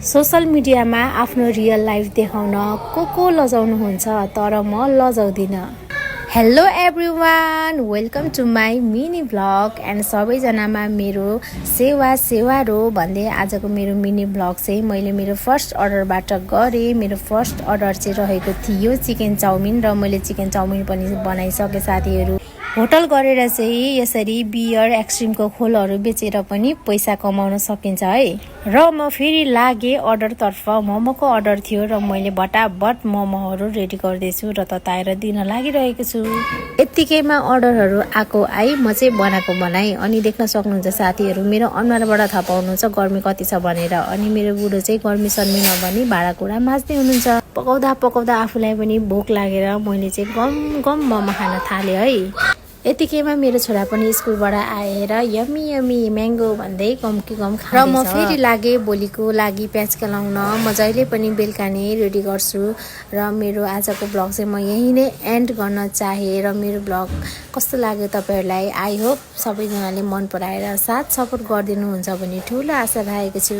Social मिडियामा आफ्नो real life देखाउन को लजाउनुहुन्छ तर म लजाउँदिन। Hello everyone, welcome to my mini vlog and सबैजनामा मेरो सेवा रो भन्दै आजको मेरो मिनी भ्लग चाहिँ मैले मेरो फर्स्ट अर्डरबाट गरेँ। मेरो फर्स्ट अर्डर चाहिँ रहेको थियो चिकन चाउमिन र मैले चिकन चाउमिन पनि बनाइसकेँ साथीहरू। होटल गरेर चाहिँ यसरी बियर एक्सट्रिमको खोलहरू बेचेर पनि पैसा कमाउन सकिन्छ है। र म फेरि लागेँ अर्डरतर्फ। मोमोको अर्डर थियो र मैले भटाभट मोमोहरू रेडी गर्दैछु र तताएर दिन लागिरहेको छु। यत्तिकैमा अर्डरहरू आएको म चाहिँ बनाएको बनाएँ। अनि देख्न सक्नुहुन्छ साथीहरू मेरो अनुहारबाट थाहा पाउनुहुन्छ गर्मी कति छ भनेर। अनि मेरो बुढो चाहिँ गर्मी सर्मी नभनी भाँडाकुँडा माझ्दै हुनुहुन्छ। पकाउँदा आफूलाई पनि भोक लागेर मैले चाहिँ गम मोमो खान थालेँ है। यतिकैमा मेरो छोरा पनि स्कुलबाट आएर यम्मी यम्मी म्याङ्गो भन्दै गम खाँदैछ। र म फेरि लागेँ भोलिको लागि प्याज केलाउन। म जहिले पनि बेलुका नै रेडी गर्छु। र मेरो आजको ब्लग चाहिँ म यहीँ नै एन्ड गर्न चाहेँ। र मेरो ब्लग कस्तो लाग्यो तपाईँहरूलाई? आई होप सबैजनाले मन पराएर साथ सपोर्ट गरिदिनुहुन्छ भने ठुलो आशा राखेको छु।